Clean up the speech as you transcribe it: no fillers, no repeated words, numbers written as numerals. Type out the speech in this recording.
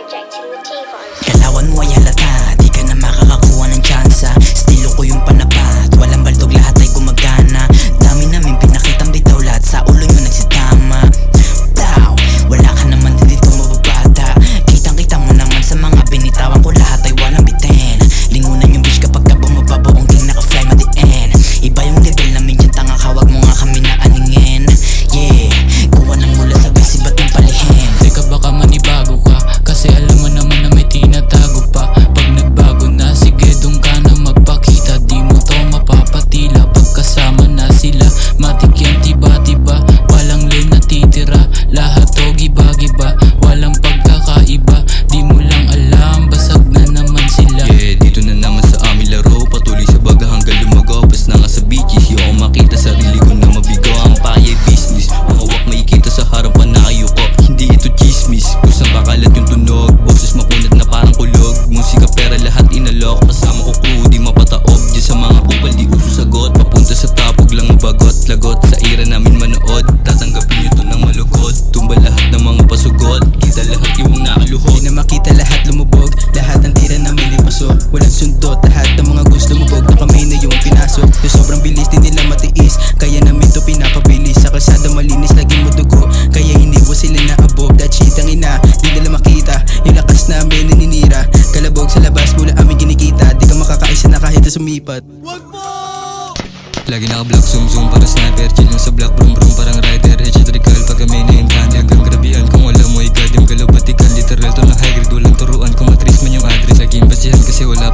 Kalawan mo ay halata, di ka na makakakuha ng tsansa. Estilo ko yung panapat, walang baldog, lahat ay gumagana. Dami namin pinakitang bitaw, lahat sa ulo nyo nagsitama. Pow! Wala ka naman din dito mababata. Kitang-kita mo naman sa mga binitawan ko, lahat ay walang bitin. Lingunan yung bitch kapag ka bumababa, ongking naka-fly at the end. Iba yung level namin dyan, tanga ka, wag mo nga kami na aningin. Yeah, kuha ng mula sa besi, ba't ng palihin? Teka baka manibago ka, kasi alam mo naman na may tinatago pa. Pag nagbago na, sige dun ka na magpakita. Di mo to mapapatila, pagkasama na sila. Matik yan tiba-tiba, walang lane natitira. Lahat to giba-giba, walang pagkakaiba. Di mo lang alam, basag na naman sila. Yeah, dito na naman sa aming laro, patuloy sa baga hanggang lumago. Pas na nga sa beaches, yung ako makita sarili ko na mabigo. Ang pakay business, ang hawak makikita sa harapan na kayo ko. Hindi ito chismis, kusang kakalat yung tunog. Boses makunat na parang kulog. Musika pera lahat inalok, kasama ko crew di mapataob. Diyan sa mga kupal di uso sagot, papunta sa tapog lang mabagot. Lagot sa ira namin manood, tatanggapin nyo to ng malugod. Tumba lahat ng mga pasugot, kita lahat yung nakaluhod. Di na makita lahat lumubog, lahat ng tira namin ipaso. Walang sundot, lahat ng mga gusto lumubog na kami na yung pinasok. Yung sobrang bilis din nila matiis, kaya namin to pinapabilis. Sa kalsada malinis, laging mudugo, kaya iniwas sila na abog. That shit ang ina, di nila makita, yung lakas namin naninira. Kalabog sa labas, mula amin ginikita. Di ka makakaisa na kahit na sumipat. Lagi naka-block, zoom para sniper. Chill lang sa block, brum parang rider. Headshot recall pag kami na-intan. Hanggang grabihan kung alam mo ay gadim. Galabatikan, literal to na high grade. Walang turuan kung matris man yung address. Laging basihan kasi wala